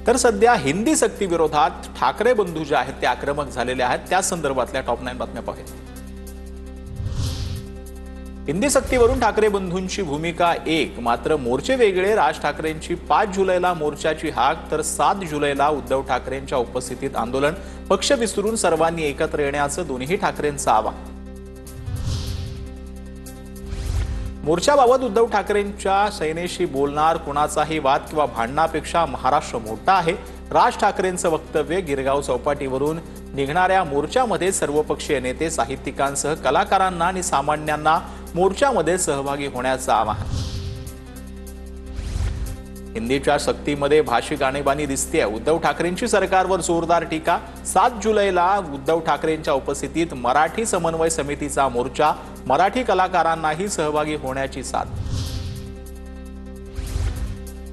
तर सध्या हिंदी सक्ती विरोधात ठाकरे बंधू जे आहेत ते आक्रमक झालेले आहेत, त्या संदर्भातल्या टॉप 9 बातम्या पाहूया। हिंदी सक्तीवरून ठाकरे बंधूंची भूमिका एक, मात्र मोर्चे वेगळे। राज ठाकरेंची 5 जुलैला मोर्चाची हाक, तर 7 जुलैला उद्धव ठाकरेंच्या उपस्थितीत आंदोलन। पक्ष विसरून सर्वांनी एकत्र येण्याचं दोन्ही ठाकरेंचं आवाहन। मोर्चाबाबत उद्धव ठाकरेंच्या सेनेशी बोलणार, कुणाचाही वाद किंवा भांडणापेक्षा महाराष्ट्र मोठा आहे। राज ठाकरेंचं वक्तव्य। गिरगाव चौपाटीवरून निघणाऱ्या मोर्चामध्ये सर्वपक्षीय नेते, साहित्यिकांसह कलाकारांना आणि सामान्यांना मोर्चामध्ये सहभागी होण्याचं आवाहन। हिंदीच्या सक्तीमध्ये भाषिक आणीबाणी दिसते। उद्धव ठाकरेंची सरकारवर जोरदार टीका। 7 जुलैला उद्धव ठाकरेंच्या उपस्थितीत मराठी समन्वय समितीचा मोर्चा। मराठी कलाकारांनाही सहभागी होण्याची साथ।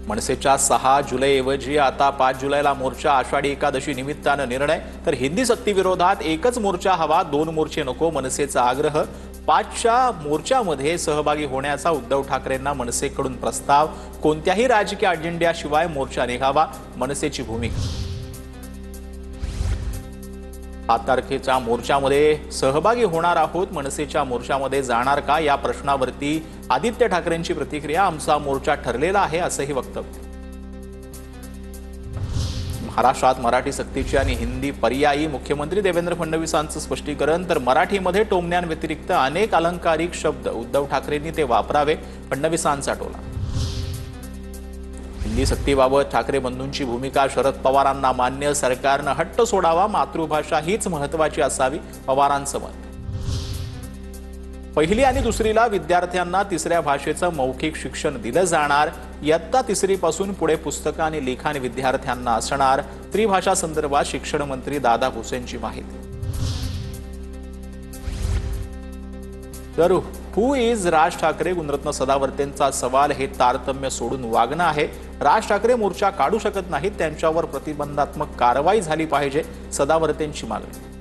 मनसेच्या 6 जुलैऐवजी आता 5 जुलैला मोर्चा। आषाढी एकादशी निमित्तानं निर्णय। तर हिंदी सक्ती विरोधात एकच मोर्चा हवा, 2 मोर्चे नको, मनसेचा आग्रह। 5च्या मोर्चामध्ये सहभागी होण्याचा उद्धव ठाकरेंना मनसेकडून प्रस्ताव। कोणत्याही राजकीय अजेंड्याशिवाय मोर्चा निघावा, मनसेची भूमिका। 7 तारखेच्या मोर्चामध्ये सहभागी होणार आहोत, मनसेच्या मोर्चामध्ये जाणार का, या प्रश्नावरती आदित्य ठाकरेंची प्रतिक्रिया। आमचा मोर्चा ठरलेला आहे, असंही वक्तव्य। महाराष्ट्रात मराठी सक्तीची आणि हिंदी पर्यायी, मुख्यमंत्री देवेंद्र फडणवीसांचं स्पष्टीकरण। तर मराठीमध्ये टोमण्यांव्यतिरिक्त अनेक अलंकारिक शब्द उद्धव ठाकरेंनी ते वापरावे, फडणवीसांचा टोला। हिंदी सक्तीबाबत ठाकरे बंधूंची भूमिका। शरद पवारांना मान्य, सरकारनं हट्ट सोडावा, मातृभाषा हीच महत्त्वाची असावी, पवारांचं मत। पहिली आणि दुसरीला विद्यार्थ्यांना तिसऱ्या भाषेचं मौखिक शिक्षण दिलं जाणार। इयत्ता 3री पासून पुढे पुस्तकं आणि लिखाण विद्यार्थ्यांना असणार। त्रिभाषा संदर्भात शिक्षण मंत्री दादा भुसेंची माहिती। तर हु इज राज ठाकरे, गुणरत्न सदावर्तेंचा सवाल। हे तारतम्य सोडून वागणं आहे। राज ठाकरे मोर्चा काढू शकत नाहीत, त्यांच्यावर प्रतिबंधात्मक कारवाई झाली पाहिजे, सदावर्तेंची मागणी।